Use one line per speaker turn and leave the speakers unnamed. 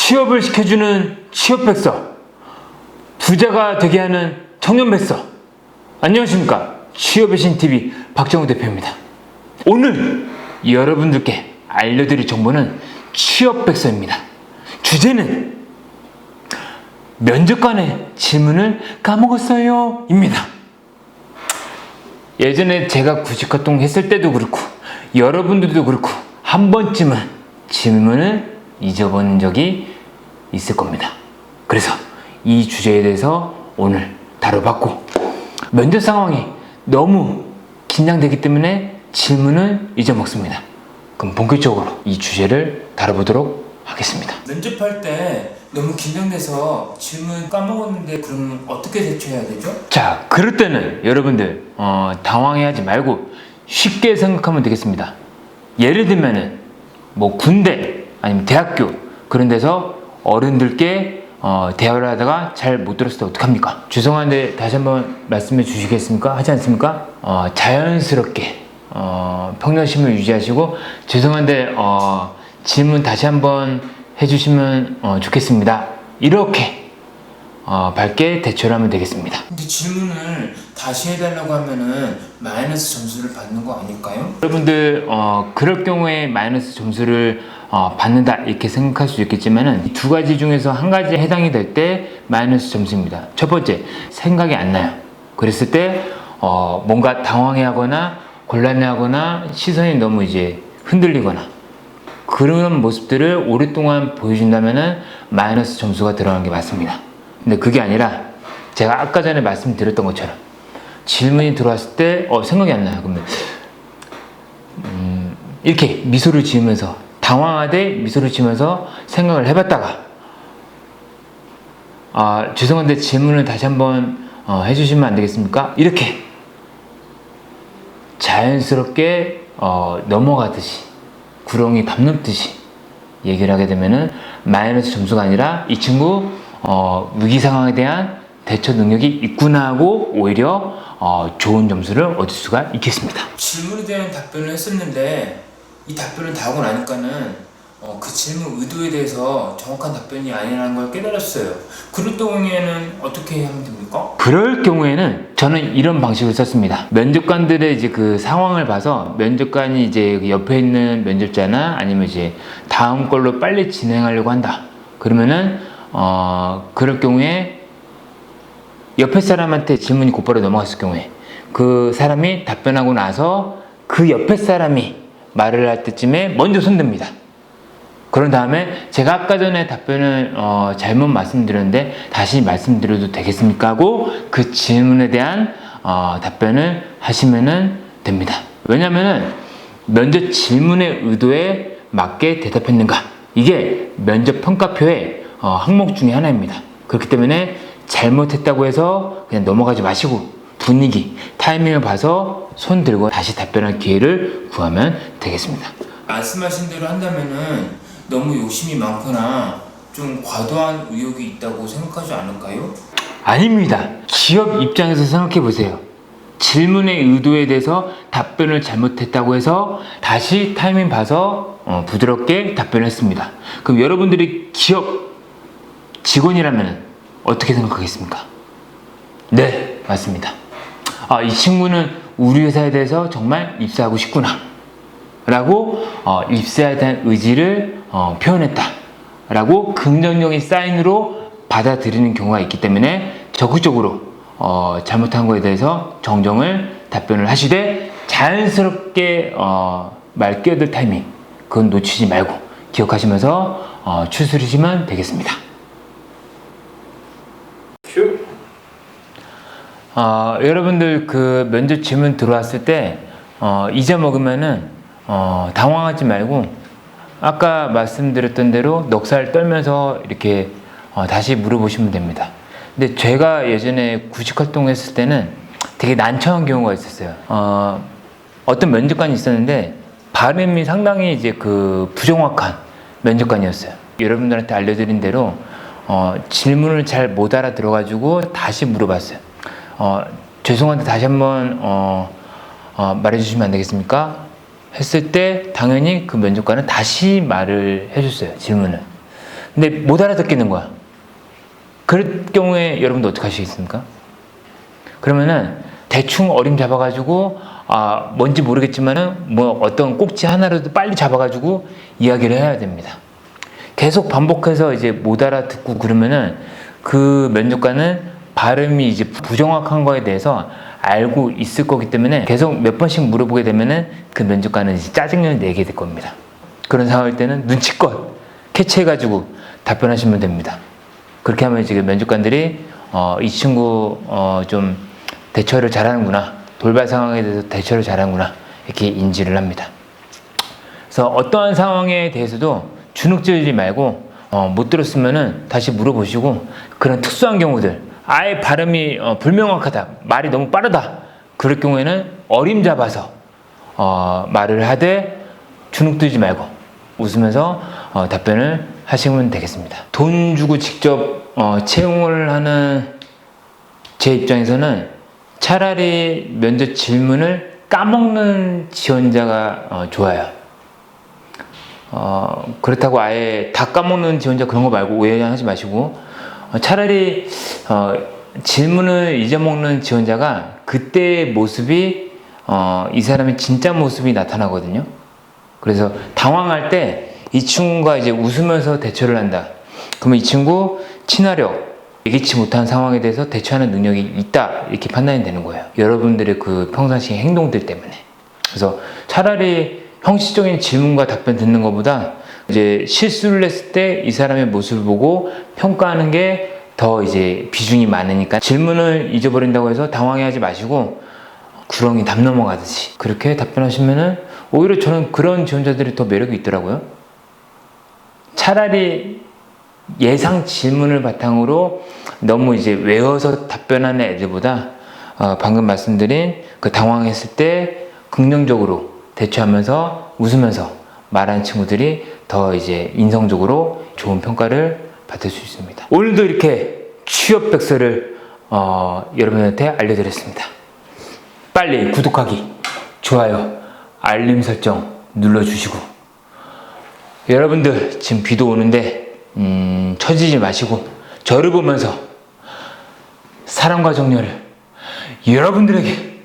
취업을 시켜주는 취업백서, 부자가 되게 하는 청년백서. 안녕하십니까, 취업의 신TV 박정우 대표입니다. 오늘 여러분들께 알려드릴 정보는 취업백서입니다. 주제는 면접관의 질문을 까먹었어요 입니다. 예전에 제가 구직활동 했을 때도 그렇고 여러분들도 그렇고 한 번쯤은 질문을 잊어본 적이 있을 겁니다. 그래서 이 주제에 대해서 오늘 다뤄봤고, 면접 상황이 너무 긴장되기 때문에 질문을 잊어먹습니다. 그럼 본격적으로 이 주제를 다뤄보도록 하겠습니다. 면접할 때 너무 긴장돼서 질문 까먹었는데 그러면 어떻게 대처해야 되죠? 자, 그럴 때는 여러분들 당황해하지 말고 쉽게 생각하면 되겠습니다. 예를 들면은 뭐 군대 아니면 대학교 그런 데서 어른들께 대화를 하다가 잘 못 들었을 때 어떡합니까? 죄송한데 다시 한번 말씀해 주시겠습니까? 하지 않습니까? 자연스럽게 평정심을 유지하시고, 죄송한데 질문 다시 한번 해주시면 좋겠습니다. 이렇게 밝게 대처를 하면 되겠습니다. 근데 질문을 다시 해달라고 하면은 마이너스 점수를 받는 거 아닐까요? 여러분들 그럴 경우에 마이너스 점수를 받는다 이렇게 생각할 수 있겠지만은 두 가지 중에서 한 가지에 해당이 될 때 마이너스 점수입니다. 첫 번째, 생각이 안 나요. 그랬을 때 뭔가 당황해하거나 곤란해하거나 시선이 너무 이제 흔들리거나 그런 모습들을 오랫동안 보여준다면은 마이너스 점수가 들어가는 게 맞습니다. 근데 그게 아니라 제가 아까 전에 말씀드렸던 것처럼 질문이 들어왔을 때 생각이 안 나요. 그러면 이렇게 미소를 지으면서, 당황하되 미소를 지으면서 생각을 해봤다가 죄송한데 질문을 다시 한번 해주시면 안 되겠습니까? 이렇게 자연스럽게 넘어가듯이, 구렁이 밥 넘듯이 얘기를 하게 되면은 마이너스 점수가 아니라 이 친구 위기 상황에 대한 대처 능력이 있구나 하고 오히려 좋은 점수를 얻을 수가 있겠습니다. 질문에 대한 답변을 했었는데 이 답변을 다 하고 나니까는 그 질문 의도에 대해서 정확한 답변이 아니라는 걸 깨달았어요. 그럴 경우에는 어떻게 하면 됩니까? 그럴 경우에는 저는 이런 방식을 썼습니다. 면접관들의 이제 그 상황을 봐서 면접관이 이제 옆에 있는 면접자나 아니면 이제 다음 걸로 빨리 진행하려고 한다. 그러면은 그럴 경우에 옆에 사람한테 질문이 곧바로 넘어갔을 경우에 그 사람이 답변하고 나서 그 옆에 사람이 말을 할 때쯤에 먼저 손듭니다. 그런 다음에 제가 아까 전에 답변을 잘못 말씀드렸는데 다시 말씀드려도 되겠습니까? 하고 그 질문에 대한 답변을 하시면 됩니다. 왜냐면은 면접 질문의 의도에 맞게 대답했는가, 이게 면접 평가표의 항목 중에 하나입니다. 그렇기 때문에 잘못했다고 해서 그냥 넘어가지 마시고 분위기, 타이밍을 봐서 손 들고 다시 답변할 기회를 구하면 되겠습니다. 말씀하신 대로 한다면은 너무 욕심이 많거나 좀 과도한 의욕이 있다고 생각하지 않을까요? 아닙니다. 기업 입장에서 생각해 보세요. 질문의 의도에 대해서 답변을 잘못했다고 해서 다시 타이밍 봐서 부드럽게 답변했습니다. 그럼 여러분들이 기업 직원이라면 어떻게 생각하겠습니까? 네, 맞습니다. 이 친구는 우리 회사에 대해서 정말 입사하고 싶구나 라고 입사에 대한 의지를 표현했다 라고 긍정적인 사인으로 받아들이는 경우가 있기 때문에 적극적으로 잘못한 거에 대해서 정정을 답변을 하시되, 자연스럽게 말 끼어들 타이밍 그건 놓치지 말고 기억하시면서 추스리시면 되겠습니다. 여러분들 그 면접 질문 들어왔을 때 잊어먹으면은 당황하지 말고 아까 말씀드렸던 대로 넉살 떨면서 이렇게 다시 물어보시면 됩니다. 근데 제가 예전에 구직 활동했을 때는 되게 난처한 경우가 있었어요. 어떤 면접관이 있었는데 발음이 상당히 이제 그 부정확한 면접관이었어요. 여러분들한테 알려드린 대로 질문을 잘 못 알아들어가지고 다시 물어봤어요. 죄송한데 다시 한번 말해주시면 안 되겠습니까? 했을 때 당연히 그 면접관은 다시 말을 해줬어요, 질문을. 근데 못 알아듣겠는 거야. 그럴 경우에 여러분들 어떻게 하시겠습니까? 그러면은 대충 어림 잡아가지고 뭔지 모르겠지만은 뭐 어떤 꼭지 하나라도 빨리 잡아가지고 이야기를 해야 됩니다. 계속 반복해서 이제 못 알아듣고 그러면은 그 면접관은 발음이 이제 부정확한 거에 대해서 알고 있을 거기 때문에 계속 몇 번씩 물어보게 되면은 그 면접관은 이제 짜증을 내게 될 겁니다. 그런 상황일 때는 눈치껏 캐치해가지고 답변하시면 됩니다. 그렇게 하면 지금 면접관들이 이 친구 좀 대처를 잘하는구나, 돌발 상황에 대해서 대처를 잘하는구나 이렇게 인지를 합니다. 그래서 어떠한 상황에 대해서도 주눅들지 말고 못 들었으면은 다시 물어보시고, 그런 특수한 경우들, 아예 발음이 불명확하다, 말이 너무 빠르다, 그럴 경우에는 어림잡아서 말을 하되 주눅들지 말고 웃으면서 답변을 하시면 되겠습니다. 돈 주고 직접 채용을 하는 제 입장에서는 차라리 면접 질문을 까먹는 지원자가 좋아요. 그렇다고 아예 다 까먹는 지원자 그런 거 말고 오해하지 마시고, 차라리 질문을 잊어먹는 지원자가 그때의 모습이 이 사람의 진짜 모습이 나타나거든요. 그래서 당황할 때 이 친구가 이제 웃으면서 대처를 한다. 그러면 이 친구 친화력, 예기치 못한 상황에 대해서 대처하는 능력이 있다, 이렇게 판단이 되는 거예요. 여러분들의 그 평상시 행동들 때문에. 그래서 차라리 형식적인 질문과 답변 듣는 것보다 이제 실수를 했을 때 이 사람의 모습을 보고 평가하는 게 더 이제 비중이 많으니까, 질문을 잊어버린다고 해서 당황해하지 마시고 구렁이 담 넘어가듯이 그렇게 답변하시면은 오히려 저는 그런 지원자들이 더 매력이 있더라고요. 차라리 예상 질문을 바탕으로 너무 이제 외워서 답변하는 애들보다 방금 말씀드린 그 당황했을 때 긍정적으로 대처하면서 웃으면서 말하는 친구들이 더 이제 인성적으로 좋은 평가를 받을 수 있습니다. 오늘도 이렇게 취업 백서를 여러분한테 알려드렸습니다. 빨리 구독하기, 좋아요, 알림 설정 눌러주시고, 여러분들 지금 비도 오는데 처지지 마시고 저를 보면서 사랑과 정열을 여러분들에게